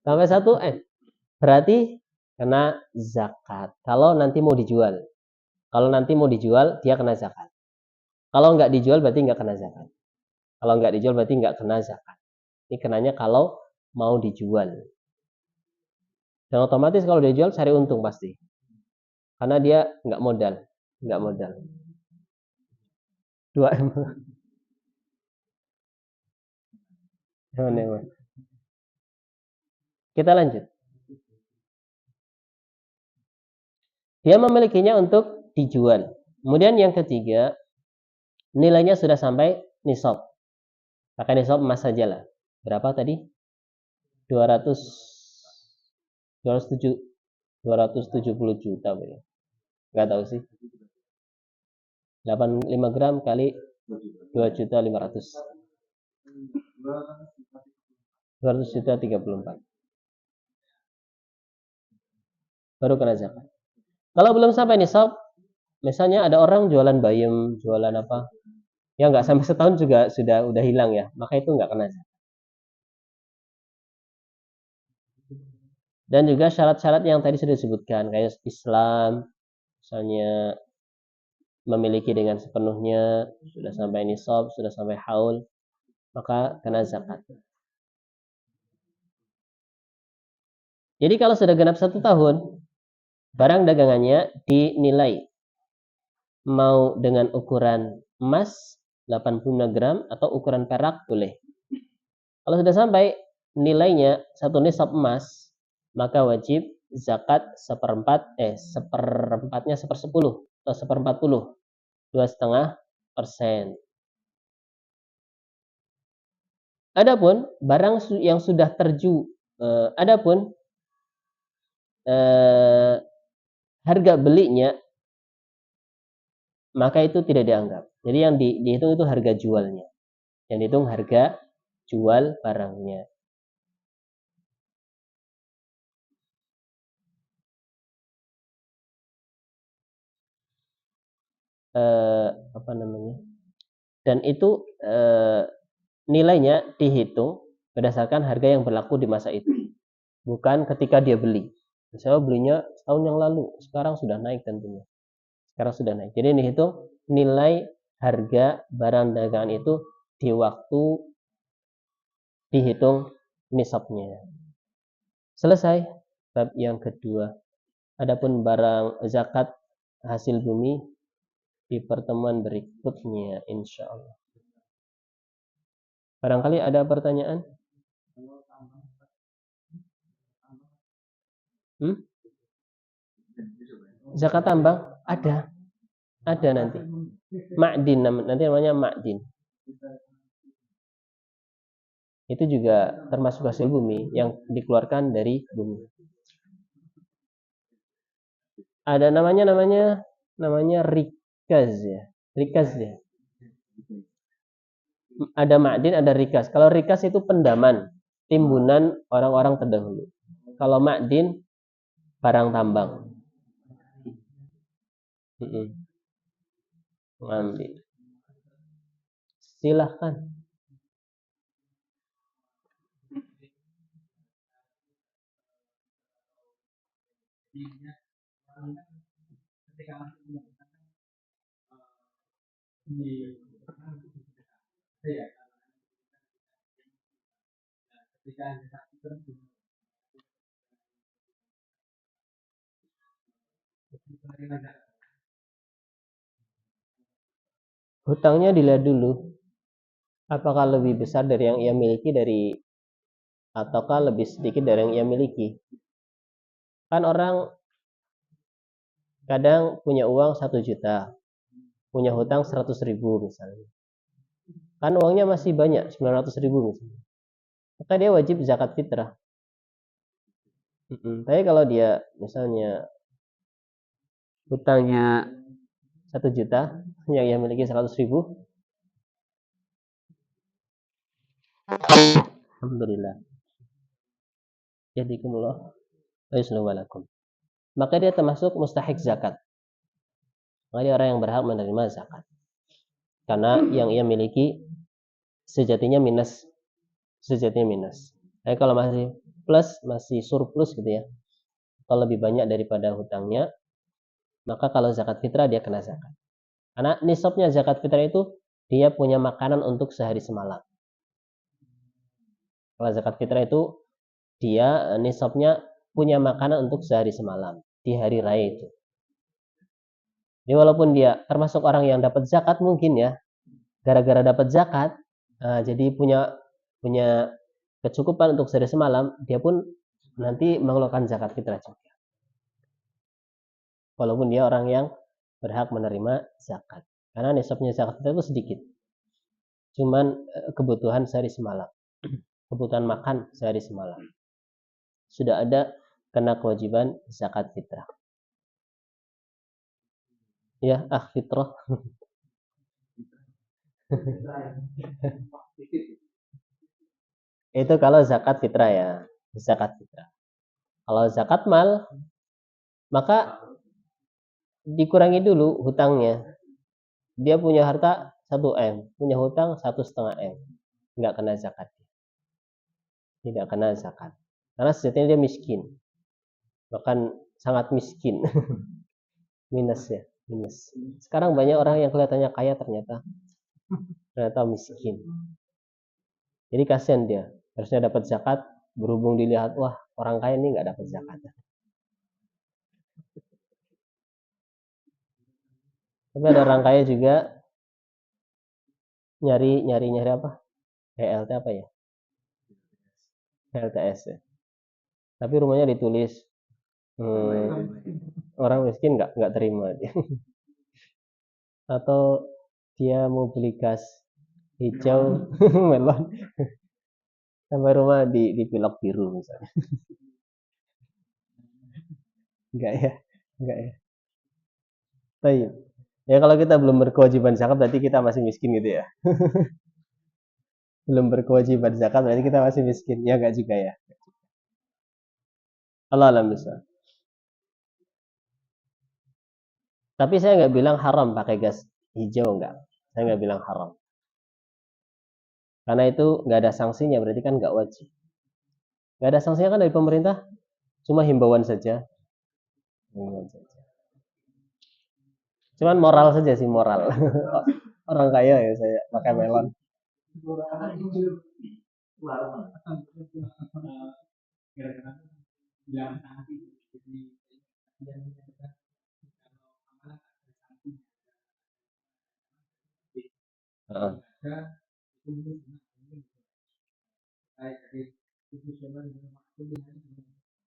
Sampai 1 M. Berarti kena zakat. Kalau nanti mau dijual. Kalau nanti mau dijual, dia kena zakat. Kalau enggak dijual berarti enggak kena zakat. Kalau enggak dijual berarti enggak kena zakat. Ini kenanya kalau mau dijual. Dan otomatis kalau dijual cari untung pasti. Karena dia enggak modal. 2 M. Kita lanjut. Dia memilikinya untuk dijual. Kemudian yang ketiga, nilainya sudah sampai nisab. Pakai nisab emas saja lah. Berapa tadi? 200 270 juta ya. Enggak tahu sih. 85 gram kali 2.500. 200 juta 34. Baru kena zakat. Kalau belum sampai nisab, misalnya ada orang jualan bayam, jualan apa? Ya nggak sampai setahun juga udah hilang ya, maka itu nggak kena zakat. Dan juga syarat-syarat yang tadi sudah disebutkan, kayak Islam, misalnya memiliki dengan sepenuhnya, sudah sampai nisab, sudah sampai haul, maka kena zakat. Jadi kalau sudah genap 1 tahun, barang dagangannya dinilai mau dengan ukuran emas 85 gram atau ukuran perak boleh. Kalau sudah sampai nilainya 1 nisab emas, maka wajib zakat seperempatnya 1/10 atau 1/40, 2,5%. Adapun barang yang sudah harga belinya, maka itu tidak dianggap. Jadi yang dihitung itu harga jualnya. Yang dihitung harga jual barangnya. Dan itu nilainya dihitung berdasarkan harga yang berlaku di masa itu, bukan ketika dia beli. Misalnya belinya setahun yang lalu, sekarang sudah naik tentunya. Jadi dihitung nilai harga barang dagangan itu di waktu dihitung nisabnya. Selesai bab yang kedua. Adapun barang zakat hasil bumi di pertemuan berikutnya insyaallah. Barangkali ada pertanyaan? Zakat tambang ada nanti. Ma'din nanti namanya ma'din. Itu juga termasuk hasil bumi yang dikeluarkan dari bumi. Ada namanya rikaz ya. Rikaz ya. Ada ma'din, ada rikas. Kalau rikas itu pendaman, timbunan orang-orang terdahulu. Kalau ma'din, barang tambang. Ngambil. Silahkan. Hutangnya dilihat dulu. Apakah lebih besar dari yang ia miliki ataukah lebih sedikit dari yang ia miliki? Kan orang kadang punya uang 1 juta, punya hutang 100.000 misalnya. Kan uangnya masih banyak, 900.000 misalnya. Maka dia wajib zakat fitrah. Tapi kalau dia misalnya hutangnya 1 juta, yang ia miliki 100.000, alhamdulillah. Jadikumullah walakum. Maka dia termasuk mustahik zakat. Maka dia orang yang berhak menerima zakat. Karena yang ia miliki sejatinya minus. Tapi kalau masih plus, masih surplus gitu ya, kalau lebih banyak daripada hutangnya, maka kalau zakat fitrah dia kena zakat. Karena nisabnya zakat fitrah itu dia punya makanan untuk sehari semalam. Kalau zakat fitrah itu dia nisabnya punya makanan untuk sehari semalam di hari raya itu. Jadi walaupun dia termasuk orang yang dapat zakat mungkin ya, gara-gara dapat zakat, jadi punya kecukupan untuk sehari semalam, dia pun nanti mengeluarkan zakat fitrah juga. Walaupun dia orang yang berhak menerima zakat. Karena nisabnya zakat fitrah itu sedikit. Cuman kebutuhan sehari semalam. Kebutuhan makan sehari semalam. Sudah ada kena kewajiban zakat fitrah. Ya, fitrah. Itu kalau zakat fitrah ya. Zakat fitrah. Kalau zakat mal, maka dikurangi dulu hutangnya. Dia punya harta 1 M, punya hutang 1,5 M. Nggak kena zakat. Tidak kena zakat. Karena sejatinya dia miskin. Bahkan sangat miskin. Minus ya. Minus. Sekarang banyak orang yang kelihatannya kaya ternyata miskin. Jadi kasihan dia. Harusnya dapat zakat, berhubung dilihat, wah orang kaya ini nggak dapat zakat. Tapi ada orang kaya juga nyari apa? HLT apa ya? HLTS ya. Tapi rumahnya ditulis orang miskin nggak terima dia. Atau dia mau beli gas hijau melon sampai rumah dipilok biru misalnya. Enggak ya. Baik. Ya kalau kita belum berkewajiban zakat berarti kita masih miskin gitu ya. Belum berkewajiban zakat berarti kita masih miskin. Ya enggak juga ya. Allah alam bisa. Tapi saya nggak bilang haram pakai gas hijau, enggak. Saya nggak bilang haram. Karena itu nggak ada sanksinya, berarti kan nggak wajib. Nggak ada sanksinya kan dari pemerintah, cuma himbauan saja. Cuman moral saja sih, moral. Orang kaya ya saya pakai melon. Heeh.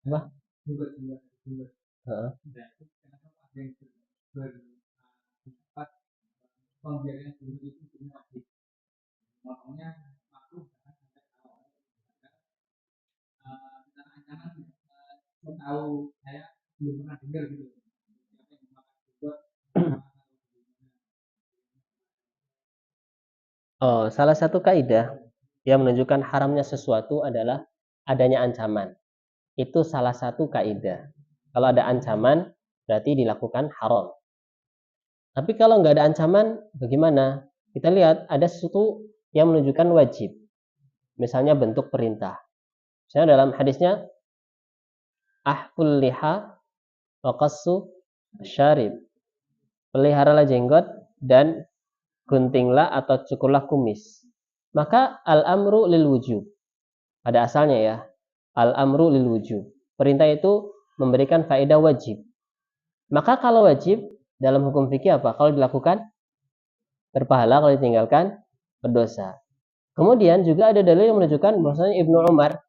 Apa? Heeh. Oh, salah satu kaidah yang menunjukkan haramnya sesuatu adalah adanya ancaman. Itu salah satu kaidah. Kalau ada ancaman, berarti dilakukan haram. Tapi kalau nggak ada ancaman, bagaimana? Kita lihat ada sesuatu yang menunjukkan wajib. Misalnya bentuk perintah. Misalnya dalam hadisnya, ahful liha wa qassu syarib. Peliharalah jenggot dan guntinglah atau cukurlah kumis. Maka al-amru lil wujub. Pada asalnya ya, al-amru lil wujub. Perintah itu memberikan faedah wajib. Maka kalau wajib dalam hukum fikih apa? Kalau dilakukan berpahala, kalau ditinggalkan berdosa. Kemudian juga ada dalil yang menunjukkan bahwasanya Ibnu Umar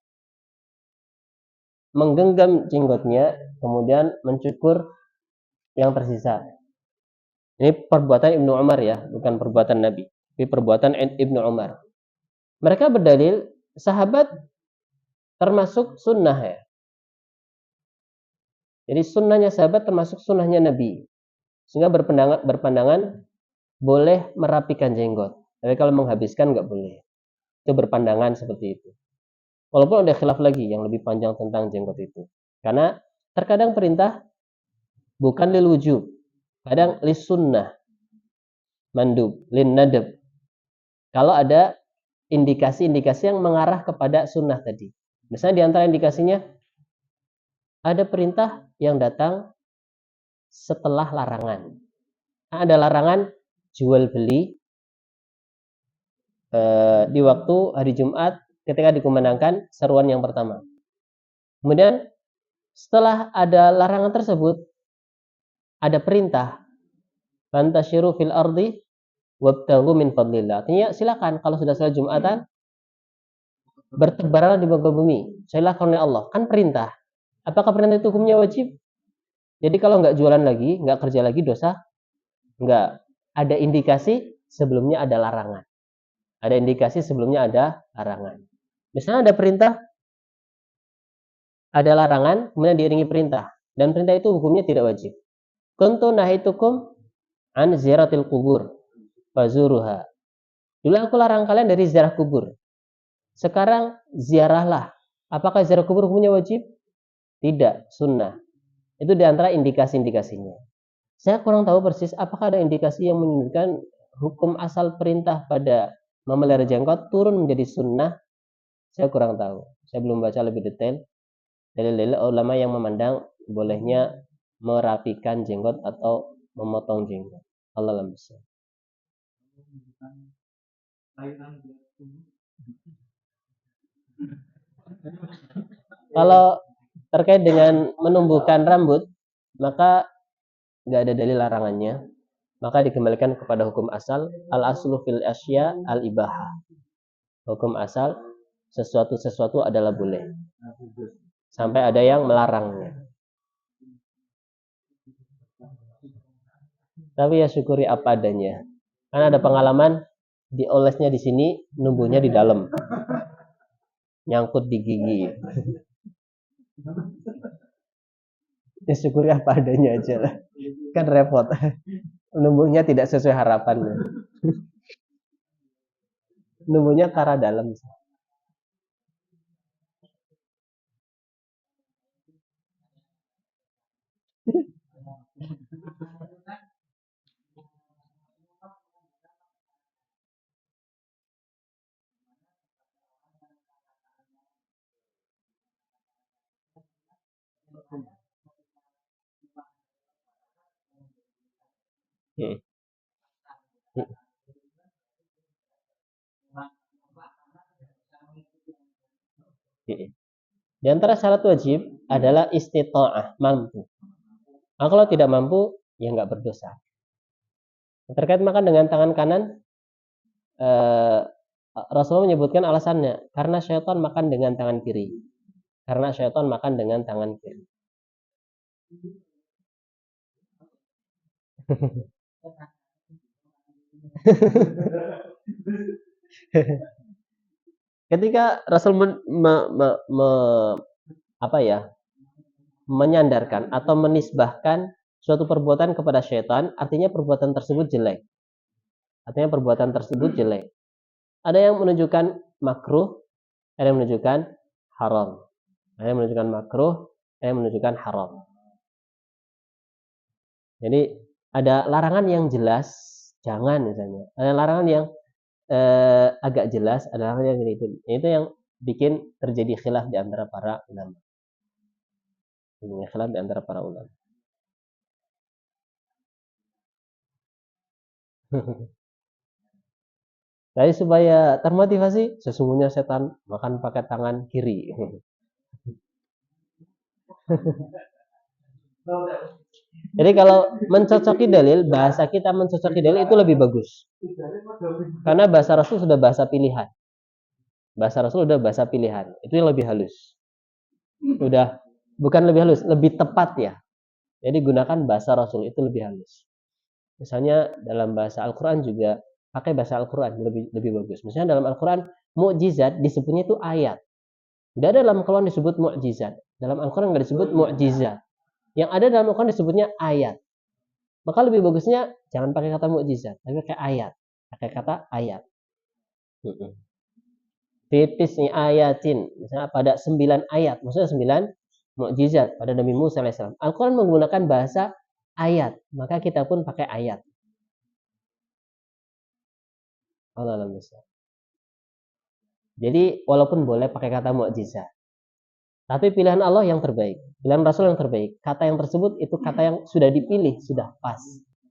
menggenggam jenggotnya kemudian mencukur yang tersisa. Ini perbuatan Ibnu Umar ya, bukan perbuatan Nabi. Ini perbuatan Ibnu Umar. Mereka berdalil sahabat termasuk sunnah ya. Jadi sunnahnya sahabat termasuk sunnahnya Nabi. Sehingga berpandangan boleh merapikan jenggot. Tapi kalau menghabiskan nggak boleh. Itu berpandangan seperti itu. Walaupun ada khilaf lagi yang lebih panjang tentang jenggot itu. Karena terkadang perintah bukan lil wujub. Kadang lis sunnah. Mandub, lin nadab. Kalau ada indikasi-indikasi yang mengarah kepada sunnah tadi. Misalnya di antara indikasinya ada perintah yang datang setelah larangan. Nah, ada larangan jual beli di waktu hari Jumat ketika dikumandangkan seruan yang pertama. Kemudian setelah ada larangan tersebut ada perintah fantasyiru fil ardi wabtaghu min fadlillah. Artinya silakan kalau sudah selesai Jumatan bertebaranlah di muka bumi. Silakan oleh Allah. Kan perintah. Apakah perintah itu hukumnya wajib? Jadi kalau nggak jualan lagi, nggak kerja lagi dosa? Nggak. Ada indikasi sebelumnya ada larangan. Ada indikasi sebelumnya ada larangan. Misalnya ada perintah, ada larangan, kemudian diiringi perintah. Dan perintah itu hukumnya tidak wajib. Kuntu nahitukum an ziyaratil kubur fazuruha. Dulu aku larang kalian dari ziarah kubur. Sekarang ziarahlah. Apakah ziarah kubur hukumnya wajib? Tidak, sunnah. Itu diantara indikasi-indikasinya. Saya kurang tahu persis apakah ada indikasi yang menunjukkan hukum asal perintah pada memelihara jenggot turun menjadi sunnah. Saya kurang tahu. Saya belum baca lebih detail. Dalil-dalil ulama yang memandang bolehnya merapikan jenggot atau memotong jenggot. Allah alam bisa. Kalau terkait dengan menumbuhkan rambut, maka nggak ada dalil larangannya. Maka dikembalikan kepada hukum asal al-aslu fil asya al-ibahah. Hukum asal sesuatu adalah boleh. Sampai ada yang melarangnya. Tapi ya syukuri apa adanya. Karena ada pengalaman diolesnya di sini, numbuhnya di dalam. Nyangkut di gigi. Ya syukuri apa adanya aja lah. Kan repot. Numbuhnya tidak sesuai harapannya. Numbuhnya ke arah dalam. Hmm. Hmm. Di antara syarat wajib adalah istita'ah, mampu. Nah, kalau tidak mampu, ya nggak berdosa. Terkait makan dengan tangan kanan, Rasulullah menyebutkan alasannya, karena syaitan makan dengan tangan kiri. Karena syaitan makan dengan tangan kiri. Ketika Rasul menyandarkan atau menisbahkan suatu perbuatan kepada syaitan, artinya perbuatan tersebut jelek. Artinya perbuatan tersebut jelek. Ada yang menunjukkan makruh, ada yang menunjukkan haram. Ada yang menunjukkan makruh, ada yang menunjukkan haram. Jadi ada larangan yang jelas, jangan misalnya. Ada larangan yang agak jelas, ada larangan yang itu. Itu yang bikin terjadi khilaf di antara para ulama. Khilaf di antara para ulama. Jadi supaya termotivasi, sesungguhnya setan makan pakai tangan kiri. Jadi kalau mencocoki dalil, bahasa kita mencocoki dalil itu lebih bagus. Karena bahasa Rasul sudah bahasa pilihan. Bahasa Rasul sudah bahasa pilihan. Itu yang lebih halus. Sudah bukan lebih halus, lebih tepat ya. Jadi gunakan bahasa Rasul itu lebih halus. Misalnya dalam bahasa Al-Quran juga pakai bahasa Al-Quran lebih bagus. Misalnya dalam Al-Quran mukjizat disebutnya itu ayat. Tidak ada dalam Al-Quran disebut mukjizat. Dalam Al-Quran nggak disebut mukjizat. Yang ada dalam Al-Quran disebutnya ayat. Maka lebih bagusnya jangan pakai kata mukjizat, tapi pakai ayat. Pakai kata ayat. Titisnya ayatin. Misalnya pada 9 ayat. Maksudnya 9 mukjizat pada Nabi Musa AS. Al-Quran menggunakan bahasa ayat. Maka kita pun pakai ayat. Allah alam bisa. Jadi walaupun boleh pakai kata mukjizat, tapi pilihan Allah yang terbaik, pilihan Rasul yang terbaik. Kata yang tersebut itu kata yang sudah dipilih, sudah pas.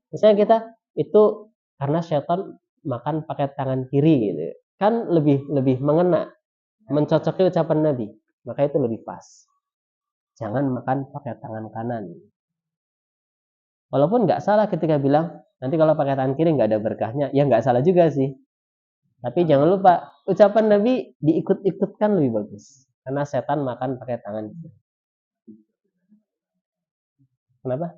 Misalnya kita itu karena syaitan makan pakai tangan kiri gitu, kan lebih mengena, mencocoki ucapan Nabi, maka itu lebih pas. Jangan makan pakai tangan kanan. Walaupun nggak salah ketika bilang nanti kalau pakai tangan kiri nggak ada berkahnya, ya nggak salah juga sih. Tapi jangan lupa ucapan Nabi diikut-ikutkan lebih bagus. Karena setan makan pakai tangan. Kenapa?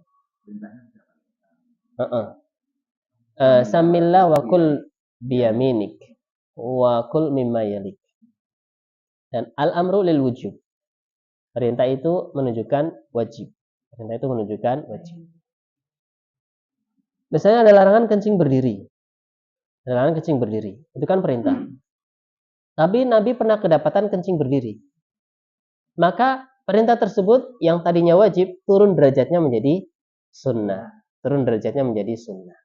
Samillah wa kul biyaminik wa kul mimma yalik. Dan al-amru lil wujub. Perintah itu menunjukkan wajib. Perintah itu menunjukkan wajib. Misalnya ada larangan kencing berdiri. Ada larangan kencing berdiri. Itu kan perintah. Tapi Nabi pernah kedapatan kencing berdiri. Maka perintah tersebut yang tadinya wajib turun derajatnya menjadi sunnah. Turun derajatnya menjadi sunnah.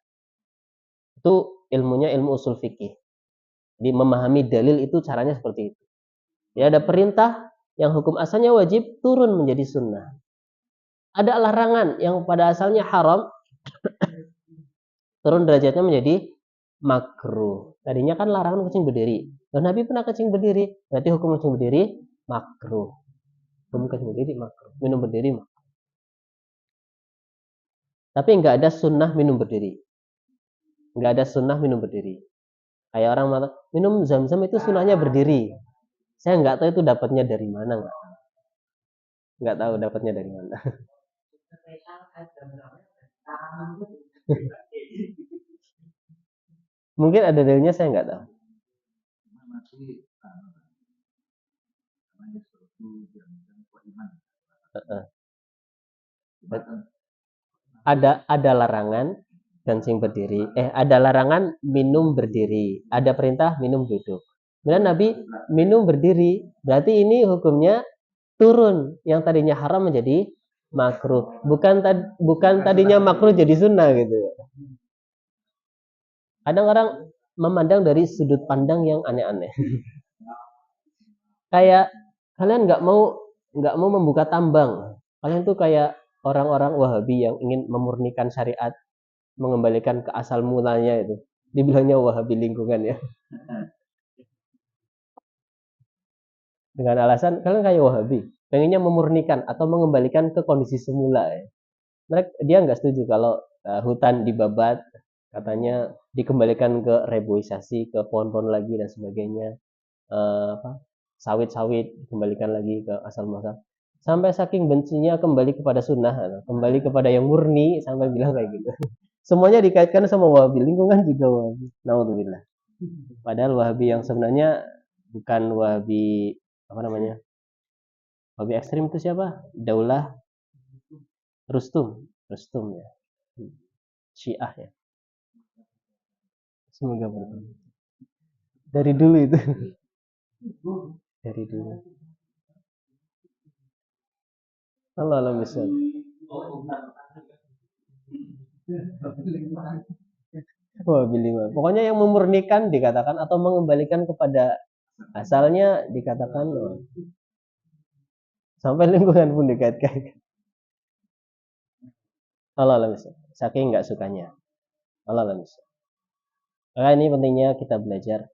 Itu ilmunya ilmu usul fikih. Jadi memahami dalil itu caranya seperti itu. Ya ada perintah yang hukum asalnya wajib turun menjadi sunnah. Ada larangan yang pada asalnya haram turun derajatnya menjadi makruh. Tadinya kan larangan kencing berdiri. Dan Nabi pernah kencing berdiri. Berarti hukum kencing berdiri makruh. Hukum kencing berdiri makruh. Minum berdiri makruh. Tapi nggak ada sunnah minum berdiri. Nggak ada sunnah minum berdiri. Kayak orang mengatakan minum zam-zam itu sunnahnya berdiri. Saya nggak tahu itu dapatnya dari mana, nggak tahu dapatnya dari mana. Mungkin ada dalilnya, saya nggak tahu. Ada larangan kencing berdiri. Ada larangan minum berdiri. Ada perintah minum duduk. Kemudian Nabi minum berdiri. Berarti ini hukumnya turun. Yang tadinya haram menjadi makruh. Bukan tadinya makruh jadi sunnah gitu. Kadang orang memandang dari sudut pandang yang aneh-aneh. Kayak kalian nggak mau membuka tambang. Kalian tuh kayak orang-orang Wahabi yang ingin memurnikan syariat, mengembalikan ke asal mulanya itu. Dibilangnya Wahabi lingkungan ya. Dengan alasan kalian kayak Wahabi, pengennya memurnikan atau mengembalikan ke kondisi semula ya. Dia nggak setuju kalau hutan dibabat, katanya dikembalikan ke reboisasi, ke pohon-pohon lagi dan sebagainya. Sawit-sawit dikembalikan lagi ke asal muasal. Sampai saking bencinya kembali kepada sunnah, kembali kepada yang murni, sampai bilang kayak gitu. Semuanya dikaitkan sama Wahabi, lingkungan juga Wahabi. Naudzubillah. Padahal Wahabi yang sebenarnya bukan Wahabi apa namanya? Wahabi ekstrim itu siapa? Daulah Rustum ya. Syiah ya. Semoga berkah. Dari dulu itu. Dari dulu. Allah alam bisa. Wah, bilima. Pokoknya yang memurnikan dikatakan atau mengembalikan kepada asalnya dikatakan sampai lingkungan pun dikait-kaitkan. Allah alam bisa. Saking nggak sukanya. Allah alam bisa. Maka ini pentingnya kita belajar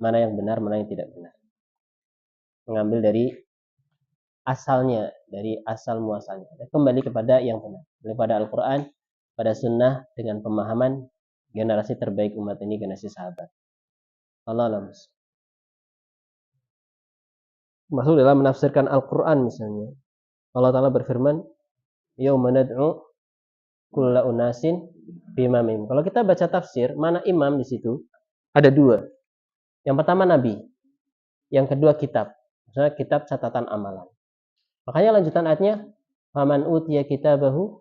mana yang benar, mana yang tidak benar. Mengambil dari asalnya, dari asal muasalnya. Kembali kepada yang benar. Daripada Al-Quran, pada sunnah dengan pemahaman generasi terbaik umat ini, generasi sahabat. Allah alam. Masuk dalam menafsirkan Al-Quran misalnya. Allah Ta'ala berfirman, Yauma nad'u kulla unasin bimamim. Kalau kita baca tafsir, mana imam di situ? Ada dua. Yang pertama Nabi. Yang kedua kitab. Misalnya kitab catatan amalan. Makanya lanjutan ayatnya, faman utiya kitabahu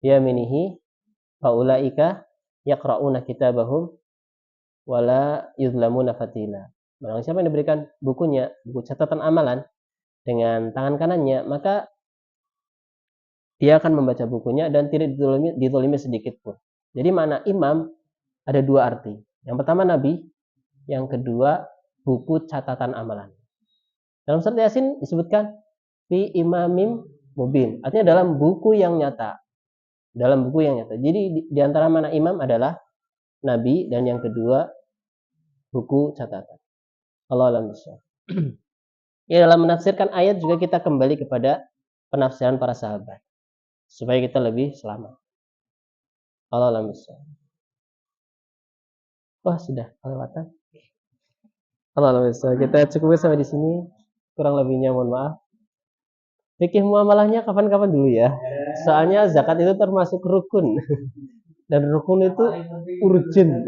biyaminihi faulaika yaqra'una kitabahum wala yuzlamuna fatila. Barang siapa yang diberikan bukunya, buku catatan amalan dengan tangan kanannya, maka dia akan membaca bukunya dan tidak ditolimi sedikit pun. Jadi mana imam ada dua arti. Yang pertama Nabi, yang kedua buku catatan amalan. Dalam surat Yasin disebutkan fi imamim mubin. Artinya dalam buku yang nyata. Dalam buku yang nyata. Jadi di antara mana imam adalah Nabi dan yang kedua buku catatan. Allah alam bisawab. Ya, dalam menafsirkan ayat juga kita kembali kepada penafsiran para sahabat supaya kita lebih selamat. Allah alam bisawab. Wah, sudah kelewatan. Allah alam bisawab. Kita cukupkan sampai di sini. Kurang lebihnya mohon maaf. Fikih muamalahnya kapan-kapan dulu ya. Soalnya zakat itu termasuk rukun. Dan rukun itu urgent.